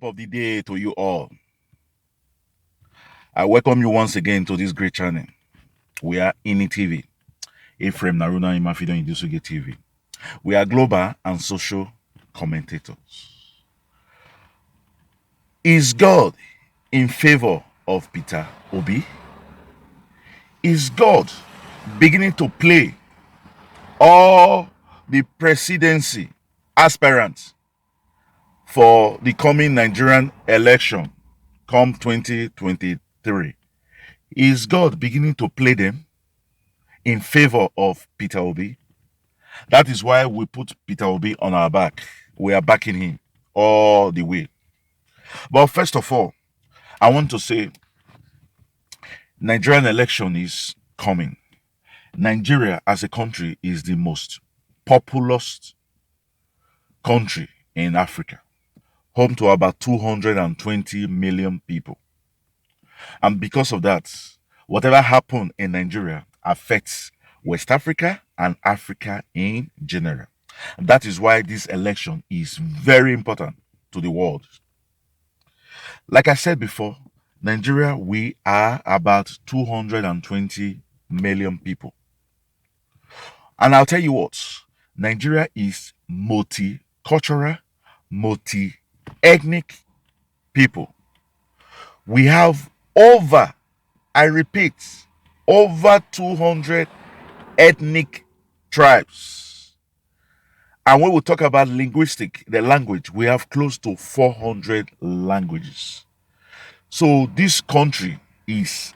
of the day to you all. I welcome you once again to this great channel. We are Ini TV, Ephraim Naruna Imafido Indusuge TV. We are global and social commentators. Is God in favor of Peter Obi? Is God beginning to play all the presidency aspirants for the coming Nigerian election come 2023? Is God beginning to play them in favor of Peter Obi? That is why we put Peter Obi on our back. We are backing him all the way. But first of all, I want to say Nigerian election is coming. Nigeria as a country is the most populous country in Africa, home to about 220 million people. And because of that, whatever happens in Nigeria affects West Africa and Africa in general. That is why this election is very important to the world. Like I said before, Nigeria, we are about 220 million people. And I'll tell you what, Nigeria is multicultural, multi-ethnic people. We have over, I repeat, over 200 ethnic tribes. And when we talk about the language, we have close to 400 languages. So this country is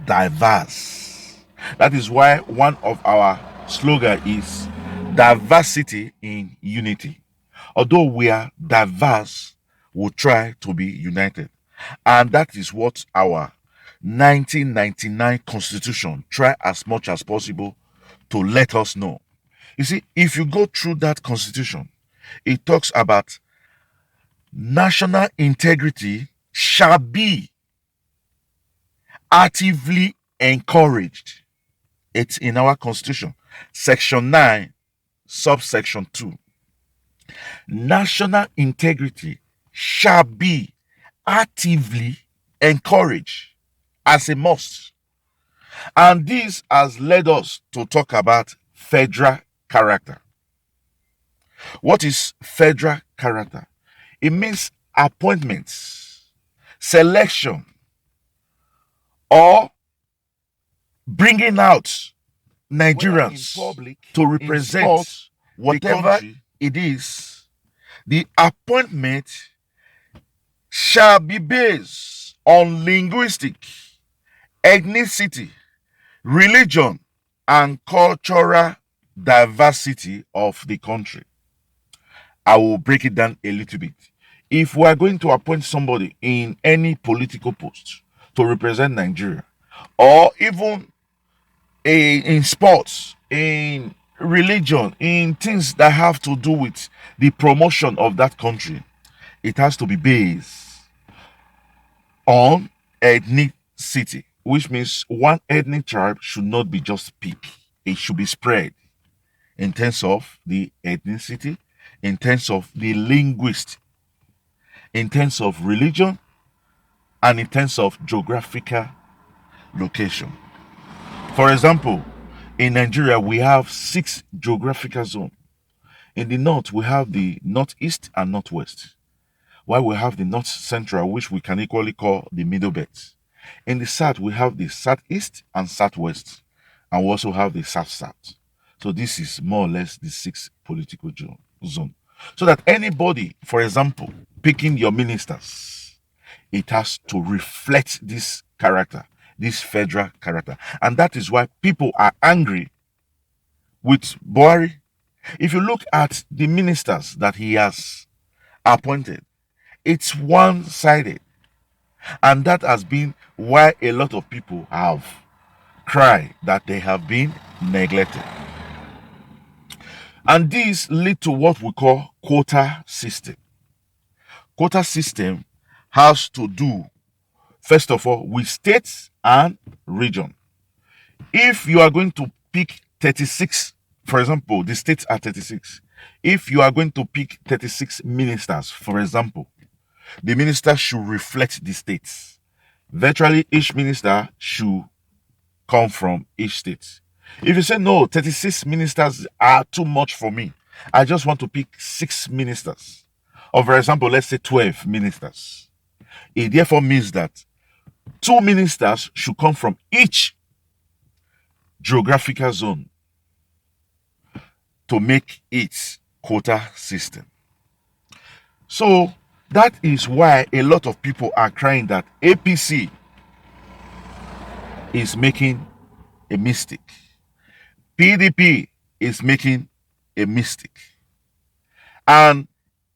diverse. That is why one of our slogan is diversity in unity. Although we are diverse, we try to be united. And that is what our 1999 constitution try as much as possible to let us know. You see, if you go through that constitution, it talks about national integrity shall be actively encouraged. It's in our constitution, section 9, subsection 2. National integrity shall be actively encouraged as a must. And this has led us to talk about federal character. What is federal character? It means appointments, selection, or bringing out Nigerians public, to represent whatever it is. The appointment shall be based on linguistic, ethnicity, religion, and cultural diversity of the country. I will break it down a little bit. If we are going to appoint somebody in any political post to represent Nigeria, or even in sports, in religion, in things that have to do with the promotion of that country, it has to be based on ethnicity, which means one ethnic tribe should not be just picked. It should be spread in terms of the ethnicity, in terms of the linguist, in terms of religion, and in terms of geographical location. For example, in Nigeria, we have 6 geographical zones. In the north, we have the northeast and northwest, while we have the north central, which we can equally call the middle belt. In the south, we have the southeast and southwest, and we also have the south-south. So this is more or less the 6 political zone. So that anybody, for example, picking your ministers, it has to reflect this character, this federal character. And that is why people are angry with Buhari. If you look at the ministers that he has appointed, it's one-sided. And that has been why a lot of people have cried that they have been neglected. And this lead to what we call quota system. Quota system has to do, first of all, with states and region. If you are going to pick 36, for example, the states are 36. If you are going to pick 36 ministers, for example, The minister should reflect the states. Virtually each minister should come from each state. If you say no, 36 ministers are too much for me, I just want to pick 6 ministers. Or for example, let's say 12 ministers. It therefore means that 2 ministers should come from each geographical zone to make it quota system. So that is why a lot of people are crying that APC is making a mistake. PDP is making a mistake. And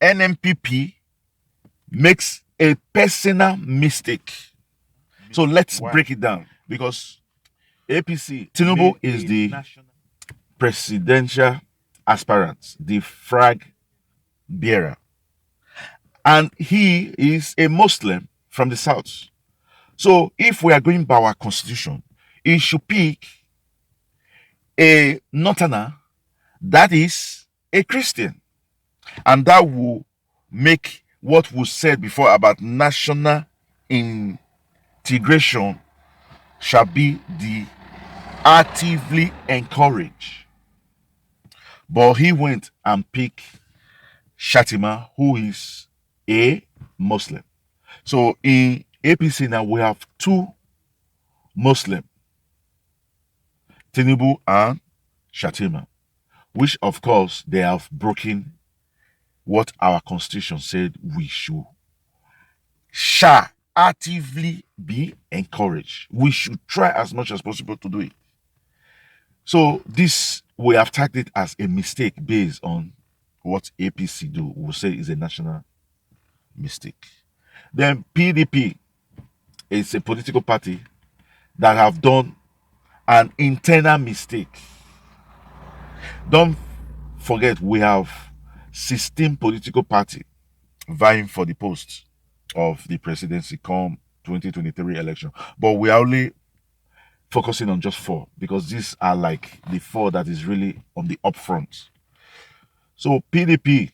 NMPP makes a personal mistake. So let's break it down, because APC, Tinubu is the presidential aspirant, the flag bearer. And he is a Muslim from the south. So if we are going by our constitution, he should pick a northerner that is a Christian. And that will make what was said before about national integration shall be the actively encouraged. But he went and picked Shatima, who is a Muslim. So in APC now we have 2 Muslim, Tinubu and Shatima, which of course they have broken what our constitution said we shall actively be encouraged. We should try as much as possible to do it. So this we have tagged it as a mistake based on what APC do. We say is a national mistake. Then PDP is a political party that have done an internal mistake. Don't forget we have 16 political parties vying for the post of the presidency come 2023 election. But we are only focusing on just 4 because these are like the 4 that is really on the upfront. So PDP,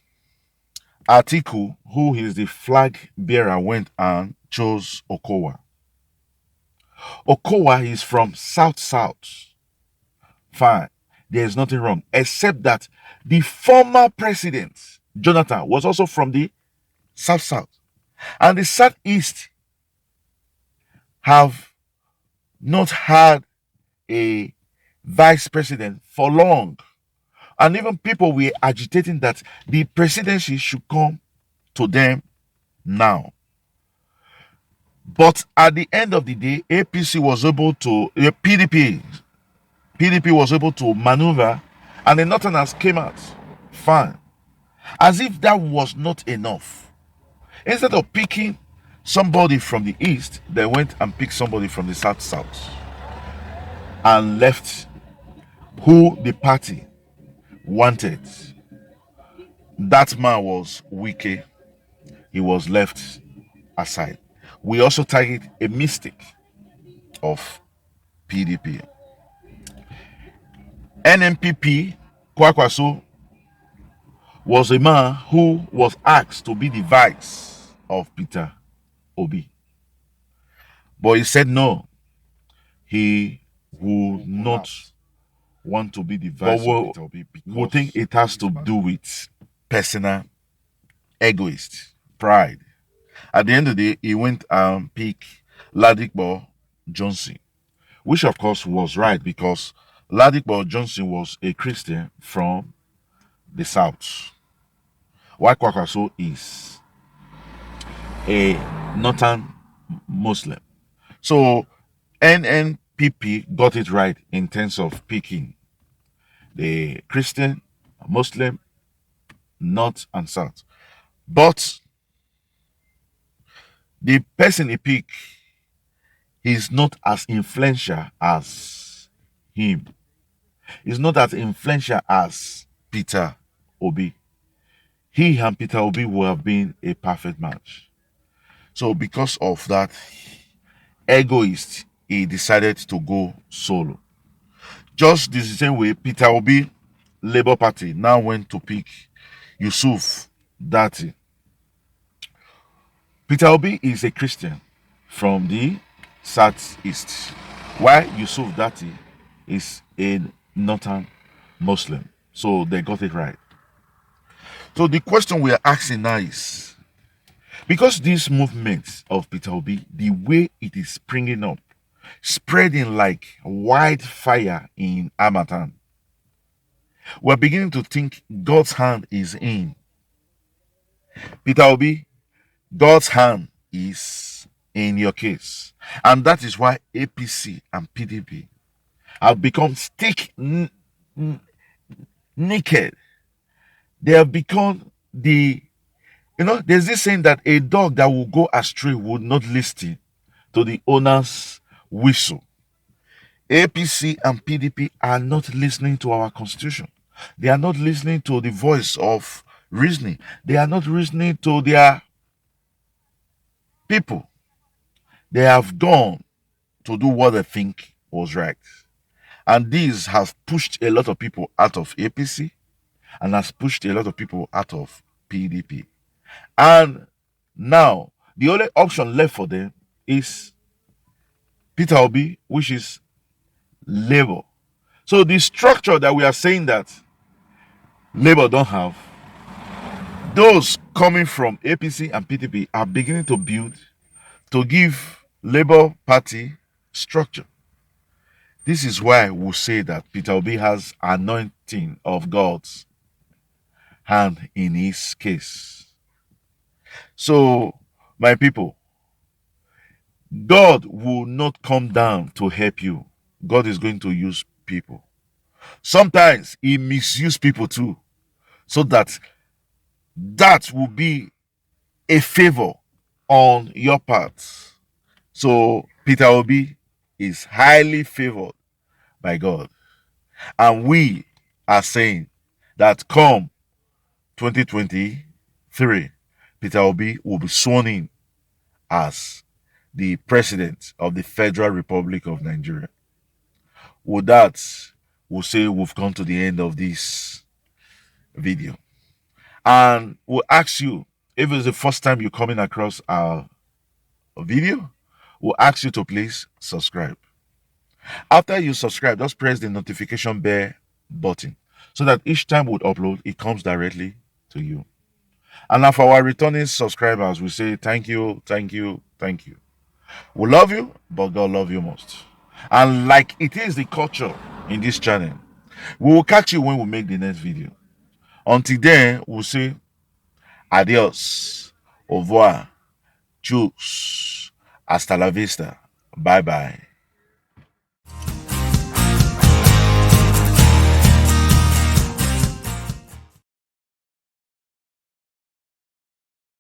Atiku, who is the flag bearer, went and chose Okowa. Okowa is from South. Fine. There is nothing wrong, except that the former president, Jonathan, was also from the South. And the Southeast have not had a vice president for long. And even people were agitating that the presidency should come to them now. But at the end of the day, APC was able to, PDP was able to maneuver, and the Northerners came out fine. As if that was not enough. Instead of picking somebody from the east, they went and picked somebody from the south and left who the party wanted. That man was Wike. He was left aside. We also target a mistake of PDP. NMPP, Kwakwaso, was a man who was asked to be the vice of Peter Obi. But he said no. He would not want to be the vice of Peter Obi. We think it has to do with personal egoist, pride. At the end of the day, he went and picked Ladipo Johnson, which of course was right because Ladipo Johnson was a Christian from the south, while Kwakwaso is a northern Muslim. So NNPP got it right in terms of picking the Christian, Muslim, north and south. But the person he picked is not as influential as him. He's not as influential as Peter Obi. He and Peter Obi would have been a perfect match. So because of that egoist, he decided to go solo. Just the same way Peter Obi, Labour Party, now went to pick Yusuf Dati, Peter Obi is a Christian from the southeast, while Yusuf Dati is a northern Muslim. So they got it right. So the question we are asking now is, because this movement of Peter Obi, the way it is springing up, spreading like wildfire in Amatan, we're beginning to think God's hand is in. Peter Obi, God's hand is in your case. And that is why APC and PDP have become naked. They have become there's this saying that a dog that will go astray would not listen to the owner's whistle. APC and PDP are not listening to our constitution. They are not listening to the voice of reasoning. They are not listening to their people. They have gone to do what they think was right. And these have pushed a lot of people out of APC and has pushed a lot of people out of PDP. And now the only option left for them is Peter Obi, which is Labour. So the structure that we are saying that Labour don't have, those coming from APC and PDP are beginning to build to give Labour Party structure. This is why we say that Peter Obi has anointing of God's hand in his case. So, my people, God will not come down to help you. God is going to use people. Sometimes he misuses people too, so that will be a favor on your part. So Peter Obi is highly favored by God. And we are saying that come 2023, Peter Obi will be sworn in as the president of the Federal Republic of Nigeria. With that, we'll say we've come to the end of this video. And we'll ask you, if it's the first time you're coming across our video, we'll ask you to please subscribe. After you subscribe, just press the notification bell button so that each time we upload, it comes directly to you. And now for our returning subscribers, we say thank you, thank you, thank you. We love you, but God love you most. And like it is the culture in this channel, we will catch you when we make the next video. Until then, we'll say adios, au revoir, tschüss, hasta la vista, bye bye.